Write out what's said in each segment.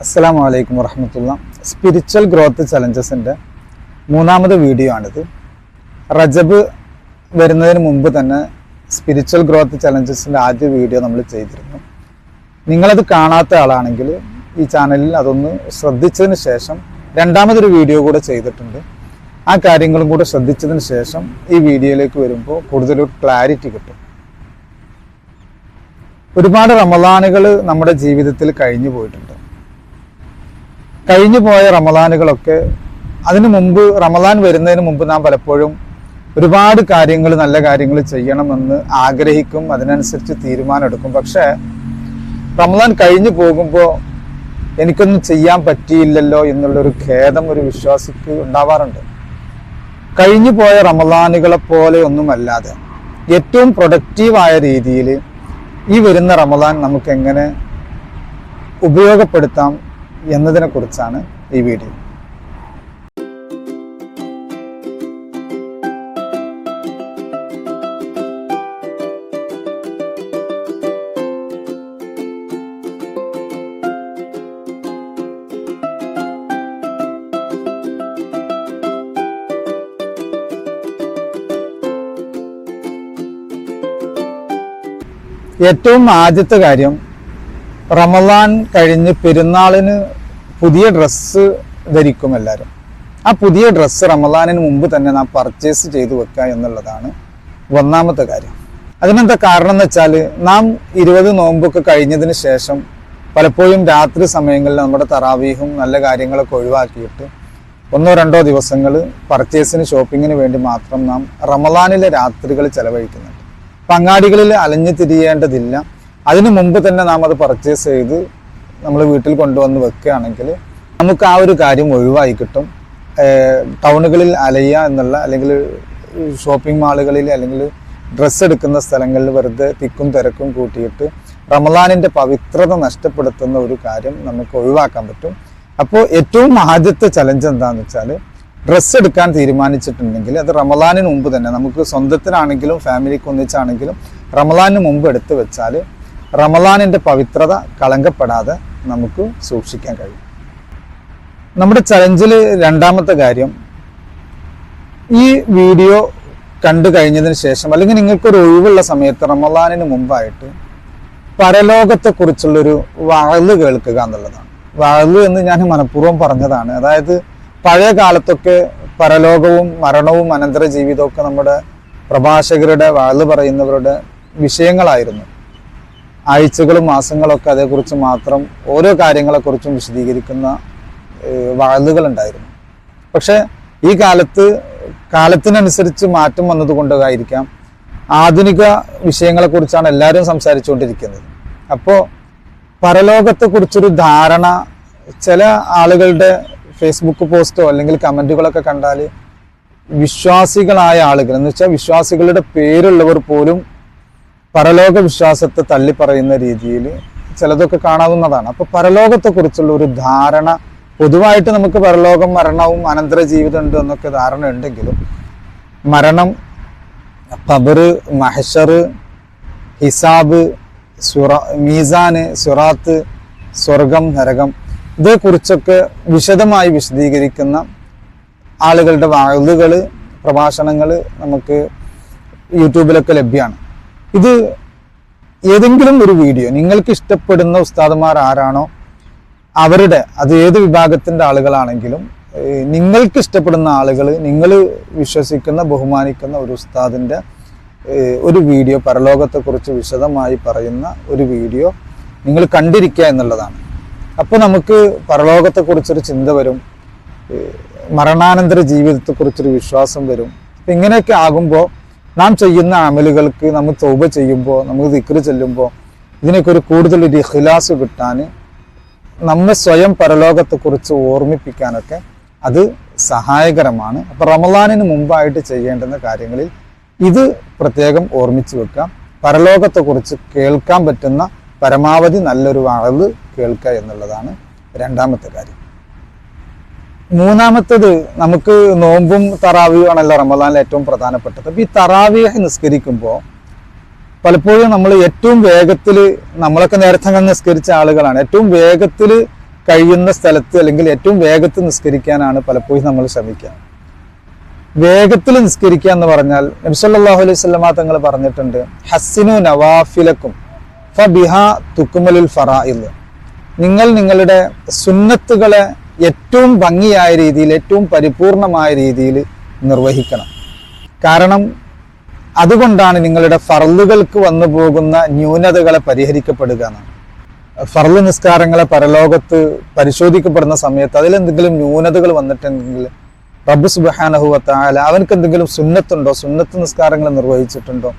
അസ്സലാമു അലൈക്കും വറഹ്മത്തുള്ളാഹി. സ്പിരിച്വൽ ഗ്രോത്ത് ചലഞ്ചസിൻ്റെ മൂന്നാമത് വീഡിയോ ആണിത്. റജബ് വരുന്നതിന് മുമ്പ് തന്നെ സ്പിരിച്വൽ ഗ്രോത്ത് ചലഞ്ചസിൻ്റെ ആദ്യ വീഡിയോ നമ്മൾ ചെയ്തിരുന്നു. നിങ്ങളത് കാണാത്ത ആളാണെങ്കിൽ ഈ ചാനലിൽ അതൊന്ന് ശ്രദ്ധിച്ചതിന് ശേഷം രണ്ടാമതൊരു വീഡിയോ കൂടെ ചെയ്തിട്ടുണ്ട്. ആ കാര്യങ്ങളും കൂടെ ശ്രദ്ധിച്ചതിന് ശേഷം ഈ വീഡിയോയിലേക്ക് വരുമ്പോൾ കൂടുതലൊരു ക്ലാരിറ്റി കിട്ടും. ഒരുപാട് റമളാനുകൾ നമ്മുടെ ജീവിതത്തിൽ കഴിഞ്ഞു പോയിട്ടുണ്ട്. കഴിഞ്ഞു പോയ റമളാനുകളൊക്കെ അതിനു മുമ്പ്, റമളാൻ വരുന്നതിന് മുമ്പ് നാം പലപ്പോഴും ഒരുപാട് കാര്യങ്ങൾ, നല്ല കാര്യങ്ങൾ ചെയ്യണമെന്ന് ആഗ്രഹിക്കും, അതിനനുസരിച്ച് തീരുമാനമെടുക്കും. പക്ഷേ റമളാൻ കഴിഞ്ഞു പോകുമ്പോൾ എനിക്കൊന്നും ചെയ്യാൻ പറ്റിയില്ലല്ലോ എന്നുള്ളൊരു ഖേദം ഒരു വിശ്വാസിക്ക് ഉണ്ടാവാറുണ്ട്. കഴിഞ്ഞു പോയ റമളാനുകളെ പോലെ ഒന്നുമല്ലാതെ ഏറ്റവും പ്രൊഡക്റ്റീവായ രീതിയിൽ ഈ വരുന്ന റമളാൻ നമുക്ക് എങ്ങനെ ഉപയോഗപ്പെടുത്താം എന്നതിനെ കുറിച്ചാണ് ഈ വീഡിയോ. ഏറ്റവും ആദ്യത്തെ കാര്യം, റമളാൻ കഴിഞ്ഞ് പെരുന്നാളിന് പുതിയ ഡ്രസ്സ് ധരിക്കും എല്ലാവരും. ആ പുതിയ ഡ്രസ്സ് റമളാനിന് മുമ്പ് തന്നെ നാം പർച്ചേസ് ചെയ്തു വെക്കുക എന്നുള്ളതാണ് ഒന്നാമത്തെ കാര്യം. അതിനെന്താ കാരണം എന്ന് വെച്ചാൽ, നാം 20 നോമ്പൊക്കെ കഴിഞ്ഞതിന് ശേഷം പലപ്പോഴും രാത്രി സമയങ്ങളിൽ നമ്മുടെ തറാവീഹും നല്ല കാര്യങ്ങളൊക്കെ ഒഴിവാക്കിയിട്ട് 1-2 ദിവസങ്ങൾ പർച്ചേസിന്, ഷോപ്പിങ്ങിന് വേണ്ടി മാത്രം നാം റമളാനിലെ രാത്രികൾ ചെലവഴിക്കുന്നുണ്ട്. അപ്പം അങ്ങാടികളിൽ അലഞ്ഞു തിരിയേണ്ടതില്ല. അതിനു മുമ്പ് തന്നെ നാം അത് പർച്ചേസ് ചെയ്ത് നമ്മൾ വീട്ടിൽ കൊണ്ടുവന്ന് വെക്കുകയാണെങ്കിൽ നമുക്ക് ആ ഒരു കാര്യം ഒഴിവായി കിട്ടും. ടൗണുകളിൽ അലയുക എന്നുള്ള, അല്ലെങ്കിൽ ഷോപ്പിംഗ് മാളുകളിൽ അല്ലെങ്കിൽ ഡ്രസ്സ് എടുക്കുന്ന സ്ഥലങ്ങളിൽ വെറുതെ തിക്കും തിരക്കും കൂട്ടിയിട്ട് റമളാനിൻ്റെ പവിത്രത നഷ്ടപ്പെടുത്തുന്ന ഒരു കാര്യം നമുക്ക് ഒഴിവാക്കാൻ പറ്റും. അപ്പോൾ ഏറ്റവും ആദ്യത്തെ ചലഞ്ച് എന്താണെന്ന് വെച്ചാൽ, ഡ്രസ്സ് എടുക്കാൻ തീരുമാനിച്ചിട്ടുണ്ടെങ്കിൽ അത് റമളാനിന് മുമ്പ് തന്നെ, നമുക്ക് സ്വന്തത്തിനാണെങ്കിലും ഫാമിലിക്ക് ഒന്നിച്ചാണെങ്കിലും റമളാനിന് മുമ്പ് എടുത്തു വെച്ചാൽ റമളാനിൻ്റെ പവിത്രത കളങ്കപ്പെടാതെ നമുക്ക് സൂക്ഷിക്കാൻ കഴിയും. നമ്മുടെ ചലഞ്ചിൽ രണ്ടാമത്തെ കാര്യം, ഈ വീഡിയോ കണ്ടു കഴിഞ്ഞതിന് ശേഷം അല്ലെങ്കിൽ നിങ്ങൾക്കൊരു ഒഴിവുള്ള സമയത്ത് റമളാനിന് മുമ്പായിട്ട് പരലോകത്തെക്കുറിച്ചുള്ളൊരു വഅള് കേൾക്കുക എന്നുള്ളതാണ്. വഅള് എന്ന് ഞാൻ മനഃപൂർവ്വം പറഞ്ഞതാണ്. അതായത് പഴയ കാലത്തൊക്കെ പരലോകവും മരണവും അനന്തര ജീവിതവും ഒക്കെ നമ്മുടെ പ്രഭാഷകരുടെ, വഅള് പറയുന്നവരുടെ വിഷയങ്ങളായിരുന്നു. ആഴ്ചകളും മാസങ്ങളൊക്കെ അതേക്കുറിച്ച് മാത്രം ഓരോ കാര്യങ്ങളെക്കുറിച്ചും വിശദീകരിക്കുന്ന വഅളുകളുണ്ടായിരുന്നു. പക്ഷെ ഈ കാലത്ത് കാലത്തിനനുസരിച്ച് മാറ്റം വന്നതുകൊണ്ടായിരിക്കാം ആധുനിക വിഷയങ്ങളെക്കുറിച്ചാണ് എല്ലാവരും സംസാരിച്ചുകൊണ്ടിരിക്കുന്നത്. അപ്പോൾ പരലോകത്തെക്കുറിച്ചൊരു ധാരണ ചില ആളുകളുടെ ഫേസ്ബുക്ക് പോസ്റ്റോ അല്ലെങ്കിൽ കമൻറ്റുകളൊക്കെ കണ്ടാൽ വിശ്വാസികളായ ആളുകൾ, എന്ന് വെച്ചാൽ വിശ്വാസികളുടെ പേരുള്ളവർ പോലും പരലോക വിശ്വാസത്തെ തള്ളിപ്പറയുന്ന രീതിയിൽ ചിലതൊക്കെ കാണാവുന്നതാണ്. അപ്പോൾ പരലോകത്തെക്കുറിച്ചുള്ള ഒരു ധാരണ, പൊതുവായിട്ട് നമുക്ക് പരലോകം, മരണവും അനന്തര ജീവിതം ഉണ്ട് എന്നൊക്കെ ധാരണ ഉണ്ടെങ്കിലും മരണം, ഖബർ, മഹ്ശർ, ഹിസാബ്, മീസാന്, സിറാത്ത്, സ്വർഗം, നരകം, ഇതേക്കുറിച്ചൊക്കെ വിശദമായി വിശദീകരിക്കുന്ന ആളുകളുടെ വഅളുകൾ, പ്രഭാഷണങ്ങൾ നമുക്ക് യൂട്യൂബിലൊക്കെ ലഭ്യമാണ്. ഇത് ഏതെങ്കിലും ഒരു വീഡിയോ നിങ്ങൾക്ക് ഇഷ്ടപ്പെടുന്ന ഉസ്താദുമാർ ആരാണോ അവരുടെ, അത് ഏത് വിഭാഗത്തിൻ്റെ ആളുകളാണെങ്കിലും നിങ്ങൾക്ക് ഇഷ്ടപ്പെടുന്ന ആളുകൾ, നിങ്ങൾ വിശ്വസിക്കുന്ന, ബഹുമാനിക്കുന്ന ഒരു ഉസ്താദിൻ്റെ ഒരു വീഡിയോ, പരലോകത്തെക്കുറിച്ച് വിശദമായി പറയുന്ന ഒരു വീഡിയോ നിങ്ങൾ കണ്ടിരിക്കുക എന്നുള്ളതാണ്. അപ്പോൾ നമുക്ക് പരലോകത്തെക്കുറിച്ചൊരു ചിന്ത വരും, മരണാനന്തര ജീവിതത്തെക്കുറിച്ചൊരു വിശ്വാസം വരും. അപ്പം ഇങ്ങനെയൊക്കെ ആകുമ്പോൾ നാം ചെയ്യുന്ന അമലുകൾക്ക്, നമ്മൾ തൗബ ചെയ്യുമ്പോൾ, നമുക്ക് ദിക്ർ ചെല്ലുമ്പോൾ ഇതിനൊക്കെ ഒരു കൂടുതലൊരു ഇഖ്ലാസ് കിട്ടാൻ, നമ്മെ സ്വയം പരലോകത്തെക്കുറിച്ച് ഓർമ്മിപ്പിക്കാനൊക്കെ അത് സഹായകരമാണ്. അപ്പോൾ റമളാനിന് മുമ്പായിട്ട് ചെയ്യേണ്ടുന്ന കാര്യങ്ങളിൽ ഇത് പ്രത്യേകം ഓർമ്മിച്ച് വെക്കാം. പരലോകത്തെക്കുറിച്ച് കേൾക്കാൻ പറ്റുന്ന പരമാവധി നല്ലൊരു വഅള് കേൾക്കുക എന്നുള്ളതാണ് രണ്ടാമത്തെ കാര്യം. മൂന്നാമത്തേത്, നമുക്ക് നോമ്പും തറാവീഹും ആണല്ലോ റമളാനിൽ ഏറ്റവും പ്രധാനപ്പെട്ടത്. അപ്പോൾ ഈ തറാവീഹ് നിസ്കരിക്കുമ്പോൾ പലപ്പോഴും നമ്മൾ ഏറ്റവും വേഗത്തിൽ, നമ്മളൊക്കെ നേരത്തെ നിസ്കരിച്ച ആളുകളാണ്, ഏറ്റവും വേഗത്തിൽ കഴിയുന്ന സ്ഥലത്ത് അല്ലെങ്കിൽ ഏറ്റവും വേഗത്തിൽ നിസ്കരിക്കാനാണ് പലപ്പോഴും നമ്മൾ ശ്രമിക്കുക. വേഗത്തിൽ നിസ്കരിക്കുക എന്ന് പറഞ്ഞാൽ നബി സല്ലല്ലാഹു അലൈഹി വസല്ലമ തങ്ങൾ പറഞ്ഞിട്ടുണ്ട്, ഹസ്സിനു നവാഫിലക്കും ഫബിഹാ തുക്മലുൽ ഫറായിദ്. നിങ്ങൾ നിങ്ങളുടെ സുന്നത്തുകളെ ഏറ്റവും ഭംഗിയായ രീതിയിൽ, ഏറ്റവും പരിപൂർണമായ രീതിയിൽ നിർവഹിക്കണം. കാരണം അതുകൊണ്ടാണ് നിങ്ങളുടെ ഫർളുകൾക്ക് വന്നു പോകുന്ന ന്യൂനതകളെ പരിഹരിക്കപ്പെടുക എന്നാണ്. ഫർള് നിസ്കാരങ്ങളെ പരലോകത്ത് പരിശോധിക്കപ്പെടുന്ന സമയത്ത് അതിലെന്തെങ്കിലും ന്യൂനതകൾ വന്നിട്ടുണ്ടെങ്കിൽ റബ്ബ് സുബ്ഹാനഹു വ തആല അവനക്ക് എന്തെങ്കിലും സുന്നത്തുണ്ടോ, സുന്നത്ത് നിസ്കാരങ്ങൾ നിർവഹിച്ചിട്ടുണ്ടോ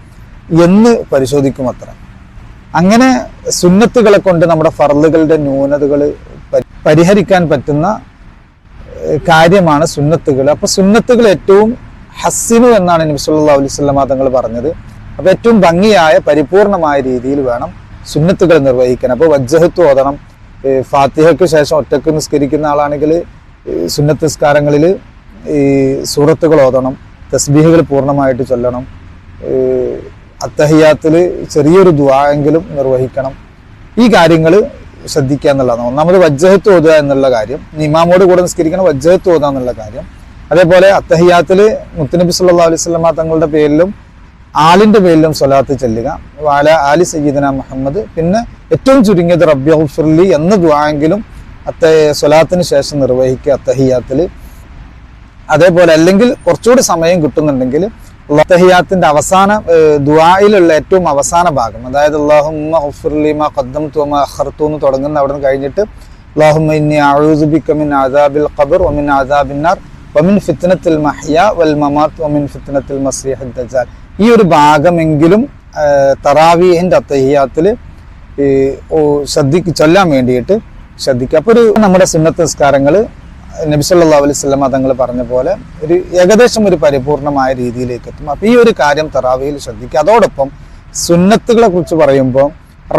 എന്ന് പരിശോധിക്കും അത്ര. അങ്ങനെ സുന്നത്തുകളെ കൊണ്ട് നമ്മുടെ ഫർളുകളുടെ ന്യൂനതകൾ പരിഹരിക്കാൻ പറ്റുന്ന കാര്യമാണ് സുന്നത്തുകൾ. അപ്പൊ സുന്നത്തുകൾ ഏറ്റവും ഹസ്സിനു എന്നാണ് നബി സല്ലല്ലാഹു അലൈഹി വസല്ലമ തങ്ങൾ പറഞ്ഞത്. അപ്പൊ ഏറ്റവും ഭംഗിയായ പരിപൂർണമായ രീതിയിൽ വേണം സുന്നത്തുകൾ നിർവഹിക്കാൻ. അപ്പോൾ വജ്ജഹത്ത് ഓതണം. ഫാത്തിഹയ്ക്ക് ശേഷം ഒറ്റക്ക് നിസ്കരിക്കുന്ന ആളാണെങ്കിൽ സുന്നത്ത് നിസ്കാരങ്ങളിൽ ഈ സൂറത്തുകൾ ഓതണം, തസ്ബീഹുകൾ പൂർണ്ണമായിട്ട് ചൊല്ലണം, അത്തഹിയാത്തിൽ ചെറിയൊരു ദുആ എങ്കിലും നിർവഹിക്കണം. ഈ കാര്യങ്ങൾ ശ്രദ്ധിക്കുക എന്നുള്ളതാണ്. ഒന്നാമത് വജ്ജഹത്ത് ഓതുക എന്നുള്ള കാര്യം, ഇമാമോട് കൂടെ നിസ്കരിക്കണം, വജ്ജഹത്ത് ഓതുക എന്നുള്ള കാര്യം. അതേപോലെ അത്തഹിയാത്തിൽ മുത്തുനബി സല്ലല്ലാഹു അലൈഹി വസല്ലമ തങ്ങളുടെ പേരിലും ആലിന്റെ പേരിലും സ്വലാത്ത് ചെല്ലുക, വാല ആലി സയ്യിദന മുഹമ്മദ്. പിന്നെ ഏറ്റവും ചുരുങ്ങിയത് റബ്ബി ഗ്ഫിർലി എന്ന ദുആയെങ്കിലും സ്വലാത്തിന് ശേഷം നിർവഹിക്കുക അത്തഹിയാത്തിൽ. അതേപോലെ അല്ലെങ്കിൽ കുറച്ചുകൂടി സമയം കിട്ടുന്നുണ്ടെങ്കിൽ അത്തഹിയാത്തിന്റെ അവസാന ദുആയിലുള്ള ഏറ്റവും അവസാന ഭാഗം, അതായത് അല്ലാഹുമ്മ ഗ്ഫിർലി മാ ഖദ്ദംതു വമാ അഖർതു എന്ന് തുടങ്ങുന്ന അവിടെ നിന്ന് കഴിഞ്ഞിട്ട് അല്ലാഹുമ്മ ഇന്നി അഊദു ബിക മിൻ അദാബിൽ ഖബ്ർ വമിൻ അദാബിൻ നാർ വമിൻ ഫിത്നത്തിൽ മഹ്യാ വൽ മമാത്ത് വമിൻ ഫിത്നത്തിൽ മസീഹിദ് ദജ്ജാൽ. ഈ ഒരു ഭാഗമെങ്കിലും തറാവീഹിന്റെ അത്തഹിയാത്തിൽ ചൊല്ലാൻ വേണ്ടിയിട്ട് ശ്രദ്ധിക്കുക. അപ്പോൾ നമ്മുടെ സുന്നത്ത് നിസ്കാരങ്ങൾ നബി സല്ലല്ലാഹു അലൈഹി വസല്ലമ തങ്ങൾ പറഞ്ഞ പോലെ ഒരു ഏകദേശം ഒരു പരിപൂർണമായ രീതിയിലേക്ക് എത്തും. അപ്പോൾ ഈ ഒരു കാര്യം തറാവീഹിൽ ശ്രദ്ധിക്കുക. അതോടൊപ്പം സുന്നത്തുകളെ കുറിച്ച് പറയുമ്പോൾ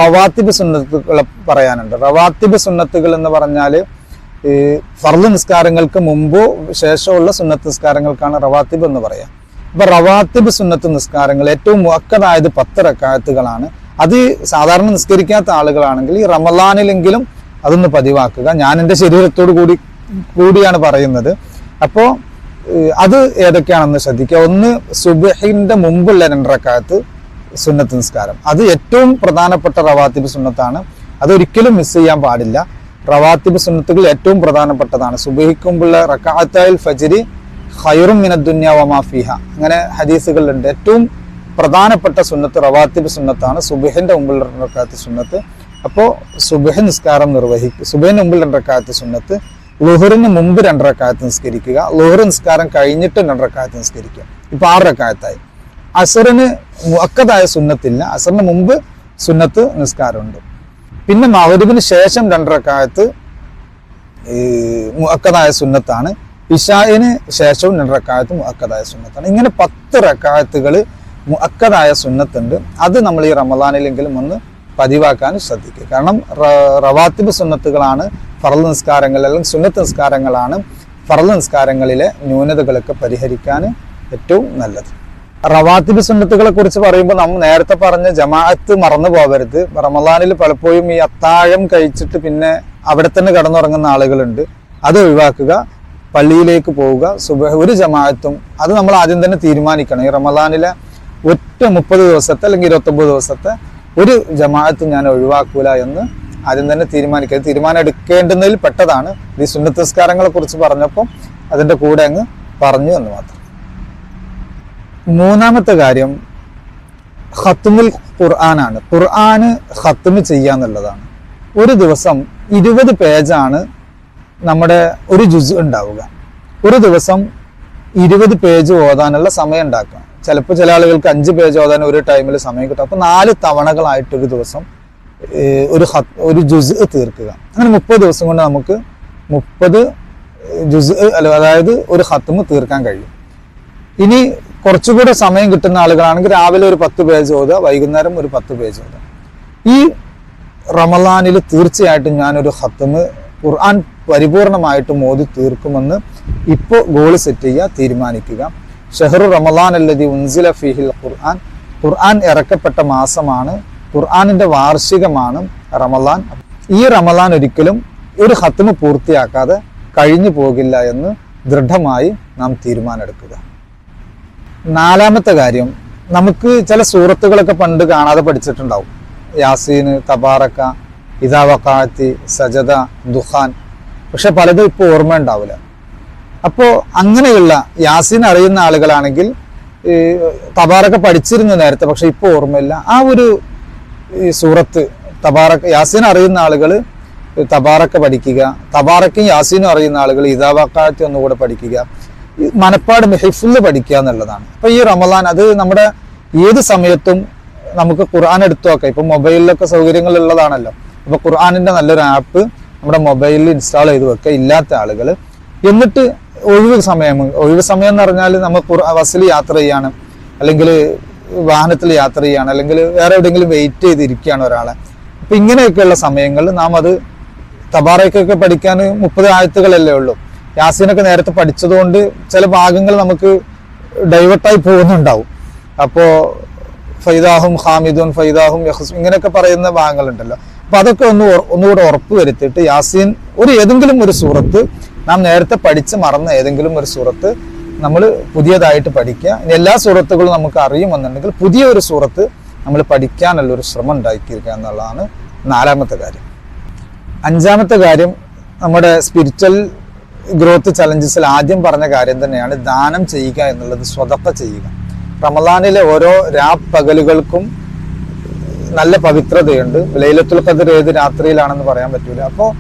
റവാത്തിബ് സുന്നത്തുകളെ പറയാനുണ്ട്. റവാത്തിബ് സുന്നത്തുകൾ എന്ന് പറഞ്ഞാൽ ഫർള് നിസ്കാരങ്ങൾക്ക് മുമ്പോ ശേഷമുള്ള സുന്നത്ത് നിസ്കാരങ്ങൾക്കാണ് റവാത്തിബ് എന്ന് പറയാം. അപ്പൊ റവാത്തിബ് സുന്നത്ത് നിസ്കാരങ്ങൾ ഏറ്റവും മുഅക്കദായത് 10 റക്അത്തുകളാണ്. അത് സാധാരണ നിസ്കരിക്കാത്ത ആളുകളാണെങ്കിൽ ഈ റമളാനിലെങ്കിലും അതൊന്ന് പതിവാക്കുക. ഞാൻ എൻ്റെ ശരീരത്തോട് കൂടിയാണ് പറയുന്നത്. അപ്പോൾ അത് ഏതൊക്കെയാണെന്ന് ശ്രദ്ധിക്കുക. ഒന്ന്, സുബ്ഹിന്റെ മുമ്പുള്ള 2 റക്അത്ത് സുന്നത്ത് നിസ്കാരം, അത് ഏറ്റവും പ്രധാനപ്പെട്ട റവാത്തിബ് സുന്നത്താണ്. അതൊരിക്കലും മിസ് ചെയ്യാൻ പാടില്ല. റവാത്തിബ് സുന്നത്തുകൾ ഏറ്റവും പ്രധാനപ്പെട്ടതാണ്. സുബ്ഹിക്ക് മുമ്പുള്ള റക്അത്തൽ ഫജ്രി ഖൈറും മിനദ് ദുനിയ വമാ ഫീഹ, അങ്ങനെ ഹദീസുകളിലുണ്ട്. ഏറ്റവും പ്രധാനപ്പെട്ട സുന്നത്ത് റവാത്തിബ് സുന്നത്താണ്, സുബ്ഹിന്റെ മുമ്പുള്ള 2 റക്അത്ത് സുന്നത്ത്. അപ്പോൾ സുബ്ഹ് നിസ്കാരം നിർവഹിക്കുക. സുബ്ഹിന് മുമ്പിൽ 2 റക്അത്ത് സുന്നത്ത്, ളുഹറിന് മുമ്പ് 2 റക്അത്ത് നിസ്കരിക്കുക, ളുഹർ നിസ്കാരം കഴിഞ്ഞിട്ട് 2 റക്അത്ത് നിസ്കരിക്കുക. ഇപ്പൊ 6 റക്അത്തായി. അസറിന് മുഅക്കദായ സുന്നത്തില്ല, അസറിന് മുമ്പ് സുന്നത്ത് നിസ്കാരമുണ്ട്. പിന്നെ മഗ്രിബിന് ശേഷം 2 റക്അത്ത് മുഅക്കദായ സുന്നത്താണ്. ഇശാഇന് ശേഷവും 2 റക്അത്ത് മുഅക്കദായ സുന്നത്താണ്. ഇങ്ങനെ 10 റക്അത്തുകൾ മുഅക്കദായ സുന്നത്തുണ്ട്. അത് നമ്മൾ ഈ റമളാനിലെങ്കിലും ഒന്ന് പതിവാക്കാൻ ശ്രദ്ധിക്കുക. കാരണം റവാത്തിബ് സുന്നത്തുകളാണ് ഫർള് നിസ്കാരങ്ങൾ, അല്ലെങ്കിൽ സുന്നത്ത് നിസ്കാരങ്ങളാണ് ഫർള് നിസ്കാരങ്ങളിലെ ന്യൂനതകളൊക്കെ പരിഹരിക്കാൻ ഏറ്റവും നല്ലത്. റവാത്തിബ് സുന്നത്തുകളെ കുറിച്ച് പറയുമ്പോൾ നമ്മൾ നേരത്തെ പറഞ്ഞ ജമാഅത്ത് മറന്നു പോകരുത്. റമളാനിൽ പലപ്പോഴും ഈ അത്താഴം കഴിച്ചിട്ട് പിന്നെ അവിടെ തന്നെ കിടന്നുറങ്ങുന്ന ആളുകളുണ്ട്. അത് ഒഴിവാക്കുക. പള്ളിയിലേക്ക് പോവുക. സുബഹ് ഒരു ജമാഅത്തും, അത് നമ്മൾ ആദ്യം തന്നെ തീരുമാനിക്കണം. ഈ റമളാനിലെ ഒറ്റ 30 ദിവസത്തെ അല്ലെങ്കിൽ 29 ദിവസത്തെ ഒരു ജമാഅത്തും ഞാൻ ഒഴിവാക്കൂല എന്ന് ആദ്യം തന്നെ തീരുമാനിക്കുക. തീരുമാനം എടുക്കേണ്ടുന്നതിൽ പെട്ടതാണ്. ഈ സുന്നത്ത് നിസ്കാരങ്ങളെ കുറിച്ച് പറഞ്ഞപ്പോൾ അതിൻ്റെ കൂടെ അങ്ങ് പറഞ്ഞു എന്ന് മാത്രം. മൂന്നാമത്തെ കാര്യം ഖത്മുൽ ഖുർആനാണ്. ഖുർആന് ഖത്മ് ചെയ്യാന്നുള്ളതാണ്. ഒരു ദിവസം 20 പേജാണ് നമ്മുടെ ഒരു ജുസ് ഉണ്ടാവുക. ഒരു ദിവസം 20 പേജ് ഓതാനുള്ള സമയം ഉണ്ടാക്കുക. ചിലപ്പോൾ ചില ആളുകൾക്ക് 5 പേജ് ഓതാൻ ഒരു ടൈമിൽ സമയം കിട്ടും. അപ്പോൾ 4 തവണകളായിട്ട് ഒരു ദിവസം ഒരു ജുസ് തീർക്കുക. അങ്ങനെ 30 ദിവസം കൊണ്ട് നമുക്ക് 30 ജുസ് അതായത് ഒരു ഖത്മ് തീർക്കാൻ കഴിയും. ഇനി കുറച്ചുകൂടെ സമയം കിട്ടുന്ന ആളുകളാണെങ്കിൽ രാവിലെ ഒരു 10 പേജ് ഓതുക, വൈകുന്നേരം ഒരു 10 പേജ് ഓതുക. ഈ റമളാനിൽ തീർച്ചയായിട്ടും ഞാനൊരു ഖത്മ് ഖുർആൻ പരിപൂർണമായിട്ടും ഓതി തീർക്കുമെന്ന് ഇപ്പോൾ ഗോൾ സെറ്റ് ചെയ്യുക, തീരുമാനിക്കുക. ഷഹ്റു റമളാൻ അല്ലദി ഉൻസില ഫീഹിൽ ഖുർആൻ, ഖുർആൻ ഇറക്കപ്പെട്ട മാസമാണ്, ഖുർആനിന്റെ വാർഷികമാണ് റമളാൻ. ഈ റമളാൻ ഒരിക്കലും ഒരു ഖത്മ് പൂർത്തിയാക്കാതെ കഴിഞ്ഞു പോകില്ല എന്ന് ദൃഢമായി നാം തീരുമാനമെടുക്കുക. നാലാമത്തെ കാര്യം, നമുക്ക് ചില സൂറത്തുകളൊക്കെ പണ്ട് കാണാതെ പഠിച്ചിട്ടുണ്ടാവും. യാസീന്, തബാറക്ക, ഇദാ വഖഅത്തി, സജദ, ദുഖാൻ. പക്ഷെ പലതും ഇപ്പോൾ ഓർമ്മ ഉണ്ടാവില്ല. അപ്പോൾ അങ്ങനെയുള്ള യാസീൻ അറിയുന്ന ആളുകളാണെങ്കിൽ തബാറക്ക പഠിച്ചിരുന്നു നേരത്തെ, പക്ഷെ ഇപ്പോൾ ഓർമ്മയില്ല. ആ ഒരു സൂറത്ത് തബാറക്ക യാസീൻ അറിയുന്ന ആളുകൾ തബാറക്ക പഠിക്കുക, തബാറക്കയും യാസീനും അറിയുന്ന ആളുകൾ ഇദാ വഖഅത്തി ഒന്നുകൂടെ പഠിക്കുക, മനപ്പാട് ഹിഫ്ള് പഠിക്കുക എന്നുള്ളതാണ്. അപ്പൊ ഈ റമദാൻ അത് നമ്മുടെ ഏത് സമയത്തും നമുക്ക് ഖുർആൻ എടുത്തു നോക്കാം. ഇപ്പൊ മൊബൈലിലൊക്കെ സൗകര്യങ്ങൾ ഉള്ളതാണല്ലോ. അപ്പൊ ഖുർആനിന്റെ നല്ലൊരു ആപ്പ് നമ്മുടെ മൊബൈലിൽ ഇൻസ്റ്റാൾ ചെയ്ത് വെക്കുക ഇല്ലാത്ത ആളുകൾ. എന്നിട്ട് ഒഴിവ് സമയം എന്ന് പറഞ്ഞാൽ നമ്മൾ ബസ്സിൽ യാത്ര ചെയ്യാണ്, അല്ലെങ്കിൽ വാഹനത്തിൽ യാത്ര ചെയ്യാണ്, അല്ലെങ്കിൽ വേറെ എവിടെയെങ്കിലും വെയിറ്റ് ചെയ്തിരിക്കുകയാണ് ഒരാളെ. അപ്പൊ ഇങ്ങനെയൊക്കെയുള്ള സമയങ്ങളിൽ നാം അത് തബാറക്കൊക്കെ പഠിക്കാൻ 30 ആയത്തുകളല്ലേ ഉള്ളൂ. യാസീനൊക്കെ നേരത്തെ പഠിച്ചതുകൊണ്ട് ചില ഭാഗങ്ങൾ നമുക്ക് ഡൈവേർട്ടായി പോകുന്നുണ്ടാവും. അപ്പോൾ ഫൈദാഹും ഹാമിദുൻ, ഫൈദാഹും യഹ്സും ഇങ്ങനെയൊക്കെ പറയുന്ന ഭാഗങ്ങളുണ്ടല്ലോ. അപ്പൊ അതൊക്കെ ഒന്നുകൂടെ ഉറപ്പ് വരുത്തിയിട്ട് യാസീൻ ഏതെങ്കിലും ഒരു സൂറത്ത്, നാം നേരത്തെ പഠിച്ച് മറന്ന ഏതെങ്കിലും ഒരു സൂറത്ത് നമ്മൾ പുതിയതായിട്ട് പഠിക്കുക. ഇനി എല്ലാ സൂറത്തുകളും നമുക്ക് അറിയുമെന്നുണ്ടെങ്കിൽ പുതിയ ഒരു സൂറത്ത് നമ്മൾ പഠിക്കാനുള്ളൊരു ശ്രമം ഉണ്ടാക്കിയിരിക്കുക എന്നുള്ളതാണ് നാലാമത്തെ കാര്യം. അഞ്ചാമത്തെ കാര്യം, നമ്മുടെ സ്പിരിച്വൽ ഗ്രോത്ത് ചലഞ്ചസിൽ ആദ്യം പറഞ്ഞ കാര്യം തന്നെയാണ് ദാനം ചെയ്യുക എന്നുള്ളത്, സ്വതക്ക ചെയ്യുക. റമദാനിലെ ഓരോ പകലുകൾക്കും നല്ല പവിത്രതയുണ്ട്. ലൈലത്തുൽ ഖദ്ർ ഏത് രാത്രിയിലാണെന്ന് പറയാൻ പറ്റൂല. അപ്പോൾ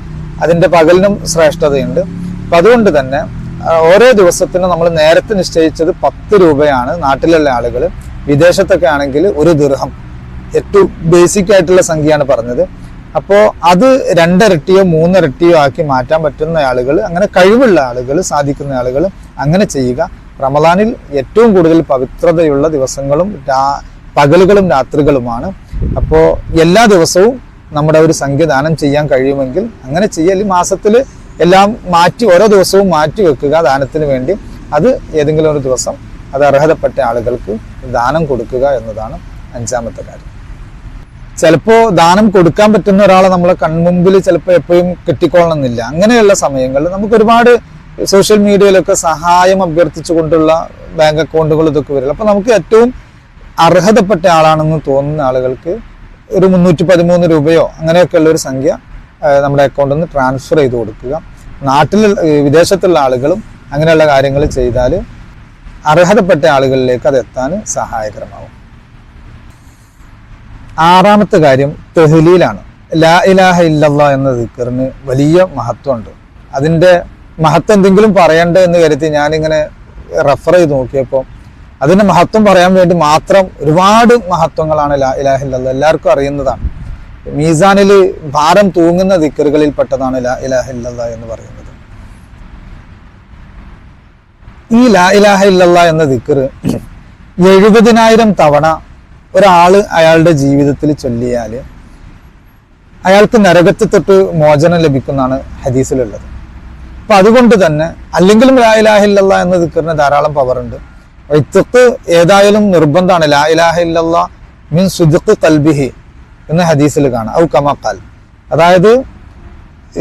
അതിൻ്റെ പകലിനും ശ്രേഷ്ഠതയുണ്ട്. അപ്പം അതുകൊണ്ട് തന്നെ ഓരോ ദിവസത്തിനും നമ്മൾ നേരത്തെ നിശ്ചയിച്ചത് 10 രൂപയാണ് നാട്ടിലുള്ള ആളുകൾ. വിദേശത്തൊക്കെ ആണെങ്കിൽ 1 ദിർഹം, ഏറ്റവും ബേസിക് ആയിട്ടുള്ള സംഖ്യയാണ് പറഞ്ഞത്. അപ്പോൾ അത് 2 ഇരട്ടിയോ 3 ഇരട്ടിയോ ആക്കി മാറ്റാൻ പറ്റുന്ന ആളുകൾ, അങ്ങനെ കഴിവുള്ള ആളുകൾ, സാധിക്കുന്ന ആളുകൾ അങ്ങനെ ചെയ്യുക. റമദാനിൽ ഏറ്റവും കൂടുതൽ പവിത്രതയുള്ള ദിവസങ്ങളും പകലുകളും രാത്രികളുമാണ്. അപ്പോൾ എല്ലാ ദിവസവും നമ്മുടെ ഒരു സംഖ്യ ദാനം ചെയ്യാൻ കഴിയുമെങ്കിൽ അങ്ങനെ ചെയ്യുക. അല്ലെങ്കിൽ മാസത്തിൽ എല്ലാം ഓരോ ദിവസവും മാറ്റി വെക്കുക ദാനത്തിന് വേണ്ടി. അത് ഏതെങ്കിലും ഒരു ദിവസം അത് അർഹതപ്പെട്ട ആളുകൾക്ക് ദാനം കൊടുക്കുക എന്നതാണ് അഞ്ചാമത്തെ കാര്യം. ചിലപ്പോൾ ദാനം കൊടുക്കാൻ പറ്റുന്ന ഒരാളെ നമ്മളെ കൺമുമ്പിൽ ചിലപ്പോൾ എപ്പോഴും കിട്ടിക്കൊള്ളണമെന്നില്ല. അങ്ങനെയുള്ള സമയങ്ങളിൽ നമുക്ക് ഒരുപാട് സോഷ്യൽ മീഡിയയിലൊക്കെ സഹായം അഭ്യർത്ഥിച്ചുകൊണ്ടുള്ള ബാങ്ക് അക്കൗണ്ടുകൾ ഇതൊക്കെ വരില്ല. അപ്പോൾ നമുക്ക് ഏറ്റവും അർഹതപ്പെട്ട ആളാണെന്ന് തോന്നുന്ന ആളുകൾക്ക് ഒരു 313 രൂപയോ അങ്ങനെയൊക്കെയുള്ള ഒരു സംഖ്യ നമ്മുടെ അക്കൗണ്ടിൽ നിന്ന് ട്രാൻസ്ഫർ ചെയ്ത് കൊടുക്കുക. വിദേശത്തുള്ള ആളുകളും അങ്ങനെയുള്ള കാര്യങ്ങൾ ചെയ്താൽ അർഹതപ്പെട്ട ആളുകളിലേക്ക് അത് എത്താൻ സഹായകരമാവും. ആറാമത്തെ കാര്യം തഹ്ലീലാണ്. ലാ ഇലാഹ ഇല്ലല്ലാഹ് എന്ന ദിക്റിന് വലിയ മഹത്വമുണ്ട്. അതിൻ്റെ മഹത്വം എന്തെങ്കിലും പറയണ്ടേ എന്ന് കരുതി ഞാനിങ്ങനെ റെഫർ ചെയ്ത് നോക്കിയപ്പോൾ അതിൻ്റെ മഹത്വം പറയാൻ വേണ്ടി മാത്രം ഒരുപാട് മഹത്വങ്ങളാണ് ലാ ഇലാഹ ഇല്ലല്ലാഹ്. എല്ലാവർക്കും അറിയുന്നതാണ്. മീസാനിൽ ഭാരം തൂങ്ങുന്ന ദിക്റുകളിൽ പെട്ടതാണ് ലാ ഇലാഹ ഇല്ലല്ലാഹ് എന്ന് പറയുന്നത്. ഈ ലാ ഇലാഹ ഇല്ലല്ലാഹ് എന്ന ദിക്റ് 70,000 തവണ ഒരാള് അയാളുടെ ജീവിതത്തിൽ ചൊല്ലിയാൽ അയാൾക്ക് നരകത്തിൽ തൊട്ട് മോചനം ലഭിക്കുന്നതാണ് ഹദീസിലുള്ളത്. അപ്പൊ അതുകൊണ്ട് തന്നെ അല്ലെങ്കിലും ലാ ഇലാഹ ഇല്ലല്ലാഹ് എന്ന ദിക്റിന് ധാരാളം പവറുണ്ട്. ഇത്ഖ് ഏതായാലും നിർബന്ധമാണ്. ലാ ഇലാഹ ഇല്ലല്ലാഹ് മിൻ സുദ്ഖി ഖൽബിഹി എന്ന് ഹദീസിൽ കാണാം. ഔ കമാ ഖാൽ, അതായത്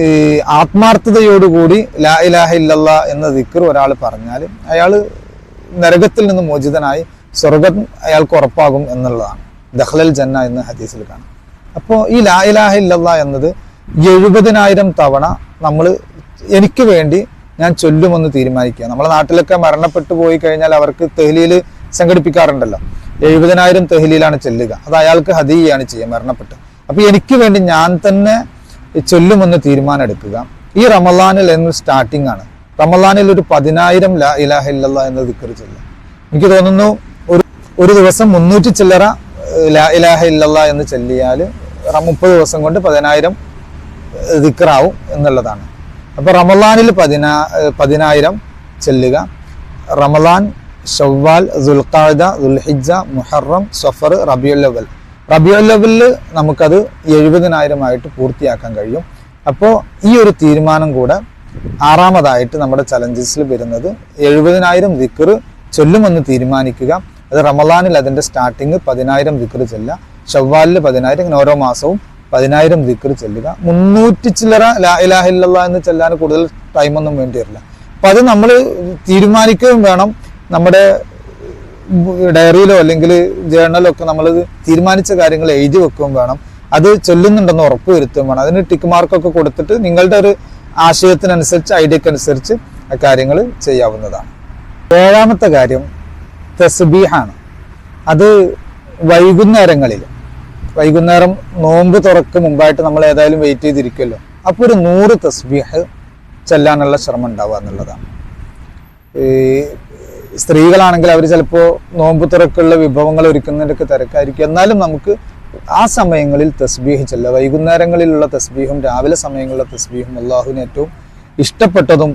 ഈ ആത്മാർത്ഥതയോടുകൂടി ലാ ഇലാഹ ഇല്ലല്ലാഹ് എന്ന ദിക്ർ ഒരാൾ പറഞ്ഞാൽ അയാൾ നരകത്തിൽ നിന്ന് മോചിതനായി സ്വർഗം അയാൾക്ക് ഉറപ്പാകും എന്നുള്ളതാണ്. ദഖ്ലൽ ജന്ന എന്ന് ഹദീസിൽ കാണാം. അപ്പോൾ ഈ ലാ ഇലാഹ ഇല്ലല്ലാഹ് എന്നത് 70,000 തവണ നമ്മൾ എനിക്ക് വേണ്ടി ഞാൻ ചൊല്ലുമെന്ന് തീരുമാനിക്കുക. നമ്മുടെ നാട്ടിലൊക്കെ മരണപ്പെട്ടു പോയി കഴിഞ്ഞാൽ അവർക്ക് തെഹ്ലീൽ സംഘടിപ്പിക്കാറുണ്ടല്ലോ. 70,000 തെഹ്ലീലാണ് ചൊല്ലുക. അത് അയാൾക്ക് ഹദിയയാണ് ചെയ്യുക മരണപ്പെട്ട്. അപ്പൊ എനിക്ക് വേണ്ടി ഞാൻ തന്നെ ചൊല്ലുമെന്ന് തീരുമാനം എടുക്കുക. ഈ റമളാനിൽ എന്ന് സ്റ്റാർട്ടിംഗ് ആണ്. റമളാനിൽ ഒരു 10,000 ലാ ഇലാഹ ഇല്ലല്ലാഹ് എന്ന് ദിക്ർ ചൊല്ലുക. എനിക്ക് തോന്നുന്നു ഒരു ദിവസം 300 ചില്ലറ ലാ ഇലാഹ ഇല്ലല്ലാഹ് എന്ന് ചൊല്ലിയാൽ 30 ദിവസം കൊണ്ട് 10,000 ദിക്റാവും എന്നുള്ളതാണ്. അപ്പൊ റമളാനിൽ 10,000 ചൊല്ലുക. റമളാൻ, ശവ്വാൽ, ദുൽഖഅദ, ദുൽഹിജ്ജ, മുഹറം, സഫർ, റബീഉൽ അവ്വലിൽ നമുക്കത് 70,000 ആയിട്ട് പൂർത്തിയാക്കാൻ കഴിയും. അപ്പോൾ ഈ ഒരു തീരുമാനം കൂടെ ആറാമതായിട്ട് നമ്മുടെ ചലഞ്ചസിൽ വരുന്നത് 70,000 ദിക്ർ ചൊല്ലുമെന്ന് തീരുമാനിക്കുക. അത് റമളാനിൽ അതിൻ്റെ സ്റ്റാർട്ടിങ് 10,000 ദിക്ർ ചൊല്ലുക, ശവ്വാലിൽ 10,000, ഇങ്ങനെ ഓരോ മാസവും 10,000 ദിക്ർ ചെല്ലുക. 300 ചില്ലറ ലാ ഇലാഹ ഇല്ലല്ലാഹ് എന്ന് ചെല്ലാൻ കൂടുതൽ ടൈമൊന്നും വേണ്ടി വരില്ല. അപ്പൊ അത് നമ്മൾ തീരുമാനിക്കുകയും വേണം. നമ്മുടെ ഡയറിയിലോ അല്ലെങ്കിൽ ജേർണലോ ഒക്കെ നമ്മൾ തീരുമാനിച്ച കാര്യങ്ങൾ എഴുതി വെക്കുകയും വേണം. അത് ചൊല്ലുന്നുണ്ടെന്ന് ഉറപ്പ് വരുത്തുകയും വേണം. അതിന് ടിക്ക് മാർക്കൊക്കെ കൊടുത്തിട്ട് നിങ്ങളുടെ ഒരു ആശയത്തിനനുസരിച്ച് ഐഡിയക്കനുസരിച്ച് ആ കാര്യങ്ങൾ ചെയ്യാവുന്നതാണ്. 7ാമത്തെ കാര്യം തസ്ബീഹാണ്. അത് വൈകുന്നേരം നോമ്പ് തുറക്ക് മുമ്പായിട്ട് നമ്മൾ ഏതായാലും വെയിറ്റ് ചെയ്തിരിക്കുമല്ലോ. അപ്പോൾ ഒരു 100 തസ്ബീഹ് ചെല്ലാനുള്ള ശ്രമം ഉണ്ടാവുക എന്നുള്ളതാണ്. സ്ത്രീകളാണെങ്കിൽ അവർ ചിലപ്പോൾ നോമ്പ് തുറക്കുള്ള വിഭവങ്ങൾ ഒരുക്കുന്നതിൻ്റെയൊക്കെ തിരക്കായിരിക്കും. എന്നാലും നമുക്ക് ആ സമയങ്ങളിൽ തസ്ബീഹ് ചെല്ലുക. വൈകുന്നേരങ്ങളിലുള്ള തസ്ബീഹും രാവിലെ സമയങ്ങളിലുള്ള തസ്ബീഹും അള്ളാഹുവിന് ഏറ്റവും ഇഷ്ടപ്പെട്ടതും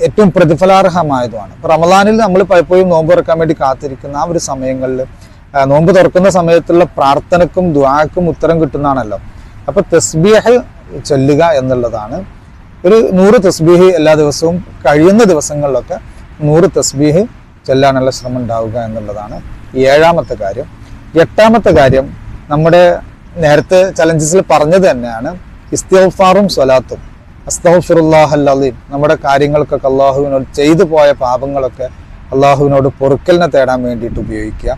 ഏറ്റവും പ്രതിഫലാർഹമായതുമാണ്. ഇപ്പം റമദാനിൽ നമ്മൾ പലപ്പോഴും നോമ്പ് തുറക്കാൻ വേണ്ടി കാത്തിരിക്കുന്ന ആ ഒരു സമയങ്ങളിൽ നോമ്പ് തുറക്കുന്ന സമയത്തുള്ള പ്രാർത്ഥനക്കും ദുആക്കും ഉത്തരം കിട്ടുന്നതാണല്ലോ. അപ്പൊ തസ്ബീഹ് ചൊല്ലുക എന്നുള്ളതാണ്. ഒരു 100 തസ്ബീഹ് എല്ലാ ദിവസവും കഴിയുന്ന ദിവസങ്ങളിലൊക്കെ 100 തസ്ബീഹ് ചൊല്ലാനുള്ള ശ്രമം ഉണ്ടാവുക എന്നുള്ളതാണ് 7ാമത്തെ കാര്യം. 8ാമത്തെ കാര്യം നമ്മുടെ നേരത്തെ ചലഞ്ചസിൽ പറഞ്ഞത് തന്നെയാണ് ഇസ്തിഗ്ഫാറും സ്വലാത്തും. അസ്തഗ്ഫിറുല്ലാഹൽ അലീം, നമ്മുടെ കാര്യങ്ങൾക്കൊക്കെ അള്ളാഹുവിനോട് ചെയ്തു പോയ പാപങ്ങളൊക്കെ അള്ളാഹുവിനോട് പൊറുക്കലിനെ തേടാൻ വേണ്ടിയിട്ട് ഉപയോഗിക്കുക.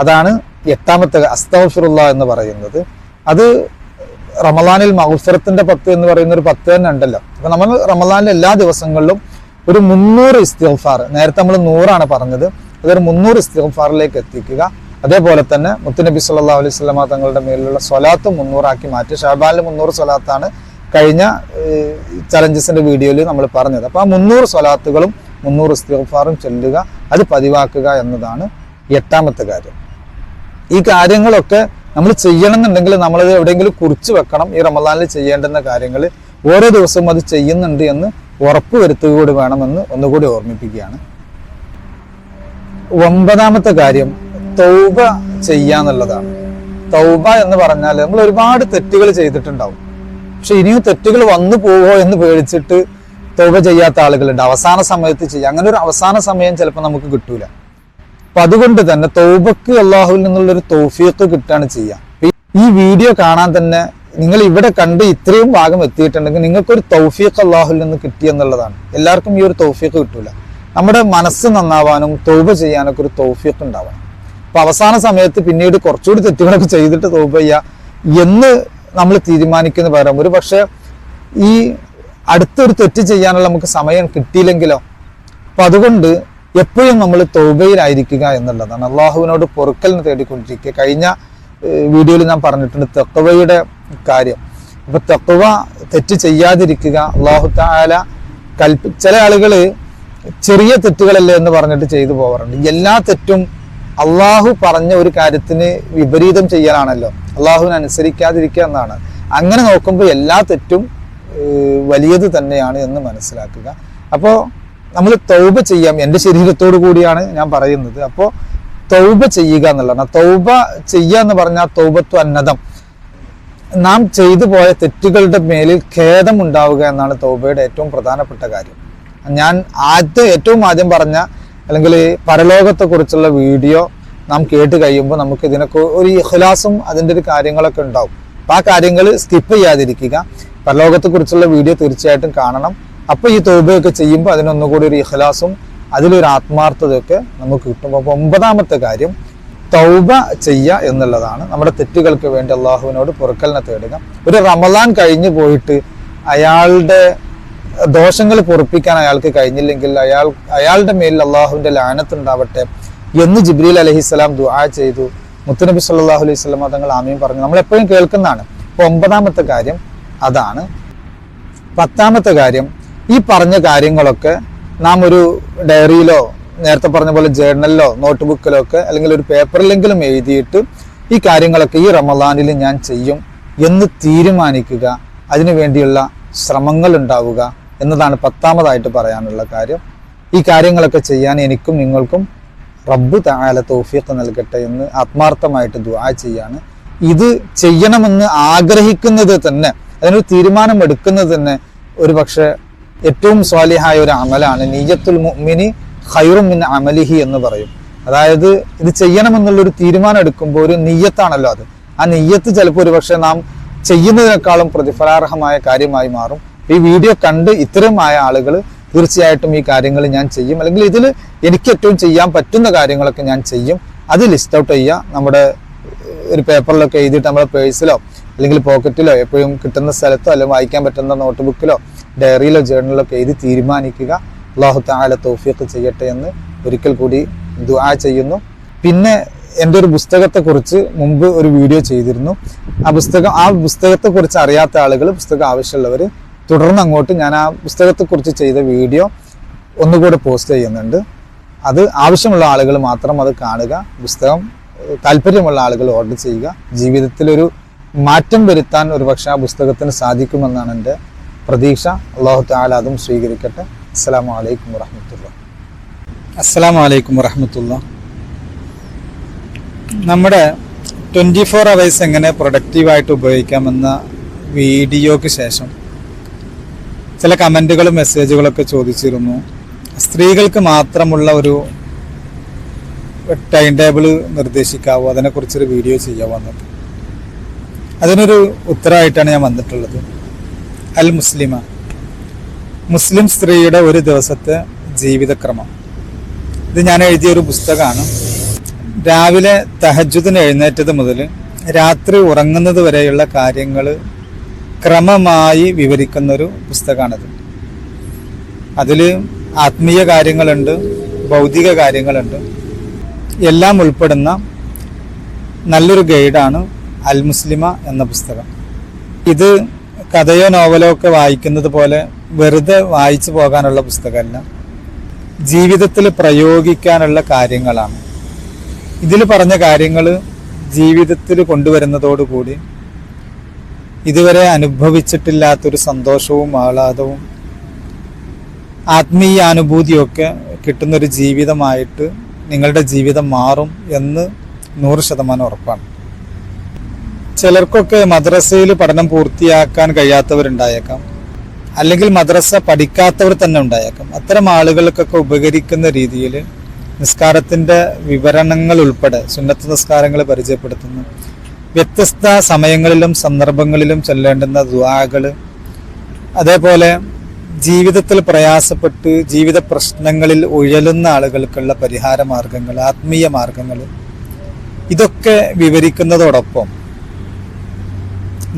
അതാണ് 8ാമത്തെ അസ്തഗ്ഫിറുല്ലാഹ് എന്ന് പറയുന്നത്. അത് റമദാനിൽ മഗ്ഫിറത്തിന്റെ 10 എന്ന് പറയുന്ന ഒരു 10 തന്നെ ഉണ്ടല്ലോ. അപ്പൊ നമ്മൾ റമദാനിലെ എല്ലാ ദിവസങ്ങളിലും ഒരു 300 ഇസ്തിഗ്ഫാർ, നേരത്തെ നമ്മൾ 100 പറഞ്ഞത്, അതൊരു 300 ഇസ്തിഗ്ഫാറിലേക്ക് എത്തിക്കുക. അതേപോലെ തന്നെ മുത്തുനബി സല്ലല്ലാഹു അലൈഹി വസല്ലമ തങ്ങളുടെ മേലുള്ള സ്വലാത്തും 300 ആക്കി മാറ്റി. ഷഅബാനിൽ 300 സ്വലാത്താണ് കഴിഞ്ഞ ചലഞ്ചസിന്റെ വീഡിയോയിൽ നമ്മൾ പറഞ്ഞത്. അപ്പൊ ആ 300 സ്വലാത്തുകളും 300 ഇസ്തിഗ്ഫാറും ചൊല്ലുക, അത് പതിവാക്കുക എന്നതാണ് 8ാമത്തെ കാര്യം. ഈ കാര്യങ്ങളൊക്കെ നമ്മൾ ചെയ്യണമെന്നുണ്ടെങ്കിൽ നമ്മളത് എവിടെയെങ്കിലും കുറിച്ച് വെക്കണം. ഈ റമദാനിൽ ചെയ്യേണ്ടുന്ന കാര്യങ്ങൾ ഓരോ ദിവസവും അത് ചെയ്യുന്നുണ്ട് എന്ന് ഉറപ്പ് വരുത്തുക കൂടി വേണമെന്ന് ഒന്നുകൂടി ഓർമ്മിപ്പിക്കുകയാണ്. 9ാമത്തെ കാര്യം തൗബ ചെയ്യാന്നുള്ളതാണ്. തൗബ എന്ന് പറഞ്ഞാൽ നമ്മൾ ഒരുപാട് തെറ്റുകൾ ചെയ്തിട്ടുണ്ടാവും. പക്ഷെ ഇനിയും തെറ്റുകൾ വന്നു പോവോ എന്ന് പേടിച്ചിട്ട് തൗബ ചെയ്യാത്ത ആളുകളുണ്ട്. അവസാന സമയത്ത് ചെയ്യുക. അങ്ങനെ ഒരു അവസാന സമയം ചിലപ്പോൾ നമുക്ക് കിട്ടൂല. അപ്പൊ അതുകൊണ്ട് തന്നെ തൗബക്ക് അള്ളാഹുവിൽ നിന്നുള്ളൊരു തൗഫീഖ് കിട്ടാണ് ചെയ്യുക. ഈ വീഡിയോ കാണാൻ തന്നെ നിങ്ങൾ ഇവിടെ കണ്ട് ഇത്രയും ഭാഗം എത്തിയിട്ടുണ്ടെങ്കിൽ നിങ്ങൾക്കൊരു തൗഫീഖ് അള്ളാഹുവിൽ നിന്ന് കിട്ടിയെന്നുള്ളതാണ്. എല്ലാവർക്കും ഈ ഒരു തൗഫീഖ് കിട്ടൂല. നമ്മുടെ മനസ്സ് നന്നാവാനും തൗബ ചെയ്യാനൊക്കെ ഒരു തൗഫീഖ് ഉണ്ടാവണം. അപ്പൊ അവസാന സമയത്ത് പിന്നീട് കുറച്ചുകൂടി തെറ്റുകളൊക്കെ ചെയ്തിട്ട് തൗബ ചെയ്യുക എന്ന് നമ്മൾ തീരുമാനിക്കുന്ന പകരം ഒരു പക്ഷെ ഈ അടുത്തൊരു തെറ്റ് ചെയ്യാനുള്ള നമുക്ക് സമയം കിട്ടിയില്ലെങ്കിലോ. അപ്പൊ അതുകൊണ്ട് എപ്പോഴും നമ്മൾ തൗബയിലായിരിക്കുക എന്നുള്ളതാണ്. അള്ളാഹുവിനോട് പൊറുക്കലിന് തേടിക്കൊണ്ടിരിക്കുക. കഴിഞ്ഞ വീഡിയോയിൽ ഞാൻ പറഞ്ഞിട്ടുണ്ട് തഖ്വയുടെ കാര്യം. അപ്പൊ തഖ്വ തെറ്റ് ചെയ്യാതിരിക്കുക. അള്ളാഹു തആല ചില ആളുകൾ ചെറിയ തെറ്റുകളല്ലേ എന്ന് പറഞ്ഞിട്ട് ചെയ്തു പോകാറുണ്ട്. എല്ലാ തെറ്റും അള്ളാഹു പറഞ്ഞ ഒരു കാര്യത്തിന് വിപരീതം ചെയ്യാനാണല്ലോ, അള്ളാഹുവിനെ അനുസരിക്കാതിരിക്കുക എന്നാണ്. അങ്ങനെ നോക്കുമ്പോൾ എല്ലാ തെറ്റും വലിയത് തന്നെയാണ് എന്ന് മനസ്സിലാക്കുക. അപ്പോൾ നമ്മൾ തൗബ ചെയ്യാം. എൻ്റെ ശരീരത്തോടു കൂടിയാണ് ഞാൻ പറയുന്നത്. അപ്പോൾ തൗബ ചെയ്യുക എന്നുള്ളതാണ്. തൗബ ചെയ്യുക എന്ന് പറഞ്ഞാൽ തൗബത്തു അന്നദം, നാം ചെയ്തു പോയ തെറ്റുകളുടെ മേലിൽ ഖേദം ഉണ്ടാവുക എന്നാണ് തൗബയുടെ ഏറ്റവും പ്രധാനപ്പെട്ട കാര്യം. ഞാൻ ഏറ്റവും ആദ്യം പറഞ്ഞ അല്ലെങ്കിൽ പരലോകത്തെക്കുറിച്ചുള്ള വീഡിയോ നാം കേട്ട് കഴിയുമ്പോൾ നമുക്ക് ഇതിനൊക്കെ ഒരു ഇഖ്ലാസും അതിൻ്റെ ഒരു കാര്യങ്ങളൊക്കെ ഉണ്ടാവും. അപ്പം ആ കാര്യങ്ങൾ സ്കിപ്പ് ചെയ്യാതിരിക്കുക. പരലോകത്തെക്കുറിച്ചുള്ള വീഡിയോ തീർച്ചയായിട്ടും കാണണം. അപ്പോൾ ഈ തൗബയൊക്കെ ചെയ്യുമ്പോൾ അതിനൊന്നുകൂടി ഒരു ഇഖ്ലാസും അതിലൊരു ആത്മാർത്ഥതയൊക്കെ നമുക്ക് കിട്ടും. അപ്പോൾ 9ാമത്തെ കാര്യം തൗബ ചെയ്യുക എന്നുള്ളതാണ്. നമ്മുടെ തെറ്റുകൾക്ക് വേണ്ടി അള്ളാഹുവിനോട് പൊറുക്കലിനെ തേടുക. ഒരു റമദാൻ കഴിഞ്ഞു പോയിട്ട് അയാളുടെ ദോഷങ്ങൾ പൊറുപ്പിക്കാൻ അയാൾക്ക് കഴിഞ്ഞില്ലെങ്കിൽ അയാളുടെ മേലിൽ അള്ളാഹുവിന്റെ ലാനത്ത് ഉണ്ടാവട്ടെ എന്ന് ജിബ്രീൽ അലൈഹിസ്സലാം ദുആ ചെയ്തു. മുത്തുനബി സല്ലല്ലാഹു അലൈഹി വസല്ലം തങ്ങൾ ആമീൻ പറഞ്ഞു. നമ്മൾ എപ്പോഴും കേൾക്കുന്നതാണ്. അപ്പോൾ 9ാമത്തെ കാര്യം അതാണ്. 10ാമത്തെ കാര്യം ഈ പറഞ്ഞ കാര്യങ്ങളൊക്കെ നാം ഒരു ഡയറിയിലോ നേരത്തെ പറഞ്ഞ പോലെ ജേർണലിലോ നോട്ട് ബുക്കിലോ ഒക്കെ അല്ലെങ്കിൽ ഒരു പേപ്പറിലെങ്കിലും എഴുതിയിട്ട് ഈ കാര്യങ്ങളൊക്കെ ഈ റമദാനിൽ ഞാൻ ചെയ്യും എന്ന് തീരുമാനിക്കുക. അതിനു വേണ്ടിയുള്ള ശ്രമങ്ങൾ ഉണ്ടാവുക എന്നതാണ് 10ാമതായിട്ട് പറയാനുള്ള കാര്യം. ഈ കാര്യങ്ങളൊക്കെ ചെയ്യാൻ എനിക്കും നിങ്ങൾക്കും റബ്ബ് തആല തൗഫീഖ് നൽകട്ടെ എന്ന് ആത്മാർത്ഥമായിട്ട് ദുആ ചെയ്യാണ്. ഇത് ചെയ്യണമെന്ന് ആഗ്രഹിക്കുന്നത് തന്നെ, അതിനൊരു തീരുമാനം എടുക്കുന്നത് തന്നെ ഒരു പക്ഷെ ഏറ്റവും സ്വാലിഹായ ഒരു അമലാണ്. നിയ്യത്തുൽ മുഅ്മിനി ഖൈറും മിൻ അമലിഹി എന്ന് പറയും. അതായത് ഇത് ചെയ്യണമെന്നുള്ളൊരു തീരുമാനം എടുക്കുമ്പോൾ ഒരു നിയ്യത്താണല്ലോ അത്. ആ നെയ്യത്ത് ചിലപ്പോൾ ഒരുപക്ഷെ നാം ചെയ്യുന്നതിനേക്കാളും പ്രതിഫലാർഹമായ കാര്യമായി മാറും. ഈ വീഡിയോ കണ്ട് ഇത്തരമായ ആളുകൾ തീർച്ചയായിട്ടും ഈ കാര്യങ്ങൾ ഞാൻ ചെയ്യും, അല്ലെങ്കിൽ ഇതിൽ എനിക്ക് ഏറ്റവും ചെയ്യാൻ പറ്റുന്ന കാര്യങ്ങളൊക്കെ ഞാൻ ചെയ്യും. അത് ലിസ്റ്റ് ഔട്ട് ചെയ്യുക. നമ്മുടെ ഒരു പേപ്പറിലൊക്കെ എഴുതിയിട്ട് നമ്മുടെ പേഴ്സിലോ അല്ലെങ്കിൽ പോക്കറ്റിലോ എപ്പോഴും കിട്ടുന്ന സ്ഥലത്തോ അല്ലെങ്കിൽ വായിക്കാൻ പറ്റുന്ന നോട്ട് ബുക്കിലോ ഡയറിയിലോ ജേർണലിലോ ഒക്കെ എഴുതി തീരുമാനിക്കുക. അല്ലാഹു തആല തൗഫീഖ് ചെയ്യട്ടെ എന്ന് ഒരിക്കൽ കൂടി ദുആ ചെയ്യുന്നു. പിന്നെ എൻ്റെ ഒരു പുസ്തകത്തെക്കുറിച്ച് മുമ്പ് ഒരു വീഡിയോ ചെയ്തിരുന്നു. ആ പുസ്തകത്തെക്കുറിച്ച് അറിയാത്ത ആളുകൾ, പുസ്തകം ആവശ്യമുള്ളവർ തുടർന്ന് അങ്ങോട്ട് ഞാൻ ആ പുസ്തകത്തെക്കുറിച്ച് ചെയ്ത വീഡിയോ ഒന്നുകൂടെ പോസ്റ്റ് ചെയ്യുന്നുണ്ട്. അത് ആവശ്യമുള്ള ആളുകൾ മാത്രം അത് കാണുക. പുസ്തകം താല്പര്യമുള്ള ആളുകൾ ഓർഡർ ചെയ്യുക. ജീവിതത്തിലൊരു മാറ്റം വരുത്താൻ ഒരുപക്ഷെ ആ പുസ്തകത്തിന് സാധിക്കുമെന്നാണ് എൻ്റെ പ്രതീക്ഷ. അല്ലാഹു തആല അതും സ്വീകരിക്കട്ടെ. അസ്സലാമു അലൈക്കും വറഹ്മത്തുള്ളാഹി. അസ്സലാമു അലൈക്കും വറഹ്മത്തുള്ളാഹി. നമ്മുടെ 24 hours എങ്ങനെ പ്രൊഡക്റ്റീവായിട്ട് ഉപയോഗിക്കാമെന്ന വീഡിയോക്ക് ശേഷം ചില കമൻറ്റുകളും മെസ്സേജുകളൊക്കെ ചോദിച്ചിരുന്നു. സ്ത്രീകൾക്ക് മാത്രമുള്ള ഒരു ടൈം ടേബിൾ നിർദ്ദേശിക്കാവോ, അതിനെക്കുറിച്ചൊരു വീഡിയോ ചെയ്യാൻ വന്നത്. അതിനൊരു ഉത്തരമായിട്ടാണ് ഞാൻ വന്നിട്ടുള്ളത്. അൽ മുസ്ലിമ, മുസ്ലിം സ്ത്രീയുടെ ഒരു ദിവസത്തെ ജീവിതക്രമം. ഇത് ഞാൻ എഴുതിയൊരു പുസ്തകമാണ്. രാവിലെ തഹജ്ജുദിന് എഴുന്നേറ്റത് മുതൽ രാത്രി ഉറങ്ങുന്നത് വരെയുള്ള കാര്യങ്ങൾ ക്രമമായി വിവരിക്കുന്നൊരു പുസ്തകമാണത്. അതിൽ ആത്മീയ കാര്യങ്ങളുണ്ട്, ഭൗതിക കാര്യങ്ങളുണ്ട്, എല്ലാം ഉൾപ്പെടുന്ന നല്ലൊരു ഗൈഡാണ് അൽ മുസ്ലിമ എന്ന പുസ്തകം. ഇത് കഥയോ നോവലോ ഒക്കെ വായിക്കുന്നത് പോലെ വെറുതെ വായിച്ചു പോകാനുള്ള പുസ്തകമല്ല, ജീവിതത്തിൽ പ്രയോഗിക്കാനുള്ള കാര്യങ്ങളാണ്. ഇതിൽ പറഞ്ഞ കാര്യങ്ങൾ ജീവിതത്തിൽ കൊണ്ടുവരുന്നതോടുകൂടി ഇതുവരെ അനുഭവിച്ചിട്ടില്ലാത്തൊരു സന്തോഷവും ആഹ്ലാദവും ആത്മീയാനുഭൂതിയൊക്കെ കിട്ടുന്നൊരു ജീവിതമായിട്ട് നിങ്ങളുടെ ജീവിതം മാറും എന്ന് 100% ഉറപ്പാണ്. ചിലർക്കൊക്കെ മദ്രസയിൽ പഠനം പൂർത്തിയാക്കാൻ കഴിയാത്തവരുണ്ടായേക്കാം, അല്ലെങ്കിൽ മദ്രസ പഠിക്കാത്തവർ തന്നെ ഉണ്ടായേക്കാം. അത്തരം ആളുകൾക്കൊക്കെ ഉപകരിക്കുന്ന രീതിയിൽ നിസ്കാരത്തിൻ്റെ വിവരണങ്ങൾ ഉൾപ്പെടെ സുന്നത്ത് നിസ്കാരങ്ങൾ പരിചയപ്പെടുത്തുന്നു. വ്യത്യസ്ത സമയങ്ങളിലും സന്ദർഭങ്ങളിലും ചൊല്ലേണ്ടുന്ന ദുആകൾ, അതേപോലെ ജീവിതത്തിൽ പ്രയാസപ്പെട്ട് ജീവിത പ്രശ്നങ്ങളിൽ ഉഴലുന്ന ആളുകൾക്കുള്ള പരിഹാര മാർഗങ്ങൾ, ആത്മീയ മാർഗങ്ങൾ, ഇതൊക്കെ വിവരിക്കുന്നതോടൊപ്പം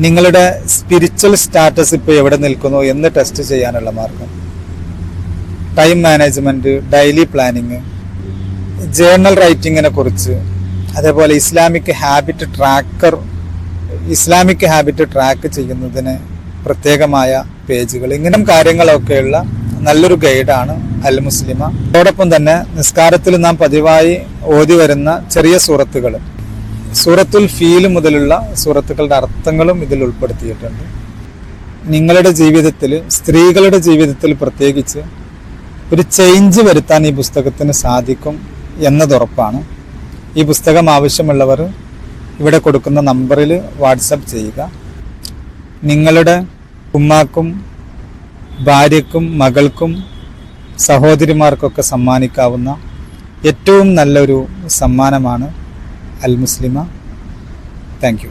നിങ്ങളുടെ സ്പിരിച്വൽ സ്റ്റാറ്റസ് ഇപ്പോൾ എവിടെ നിൽക്കുന്നു എന്ന് ടെസ്റ്റ് ചെയ്യാനുള്ള മാർഗം, time management, daily planning, journal റൈറ്റിങ്ങിനെ കുറിച്ച്, അതേപോലെ ഇസ്ലാമിക് ഹാബിറ്റ് ട്രാക്ക് ചെയ്യുന്നതിന് പ്രത്യേകമായ പേജുകൾ, ഇങ്ങനെ കാര്യങ്ങളൊക്കെയുള്ള നല്ലൊരു ഗൈഡാണ് അൽ മുസ്ലിമ. അതോടൊപ്പം തന്നെ നിസ്കാരത്തിൽ നാം പതിവായി ഓതി വരുന്ന ചെറിയ സൂറത്തുകൾ, സൂറത്തുൽ ഫീൽ മുതലുള്ള സൂറത്തുകളുടെ അർത്ഥങ്ങളും ഇതിൽ ഉൾപ്പെടുത്തിയിട്ടുണ്ട്. നിങ്ങളുടെ ജീവിതത്തിൽ, സ്ത്രീകളുടെ ജീവിതത്തിൽ പ്രത്യേകിച്ച് ഒരു ചേഞ്ച് വരുത്താൻ ഈ പുസ്തകത്തിന് സാധിക്കും എന്നതുറപ്പാണ്. ഈ പുസ്തകം ആവശ്യമുള്ളവർ ഇവിടെ കൊടുക്കുന്ന നമ്പറിൽ വാട്സപ്പ് ചെയ്യുക. നിങ്ങളുടെ ഉമ്മാക്കും ഭാര്യക്കും മകൾക്കും സഹോദരിമാർക്കൊക്കെ സമ്മാനിക്കാവുന്ന ഏറ്റവും നല്ലൊരു സമ്മാനമാണ് അൽ മുസ്ലിമ. Thank you.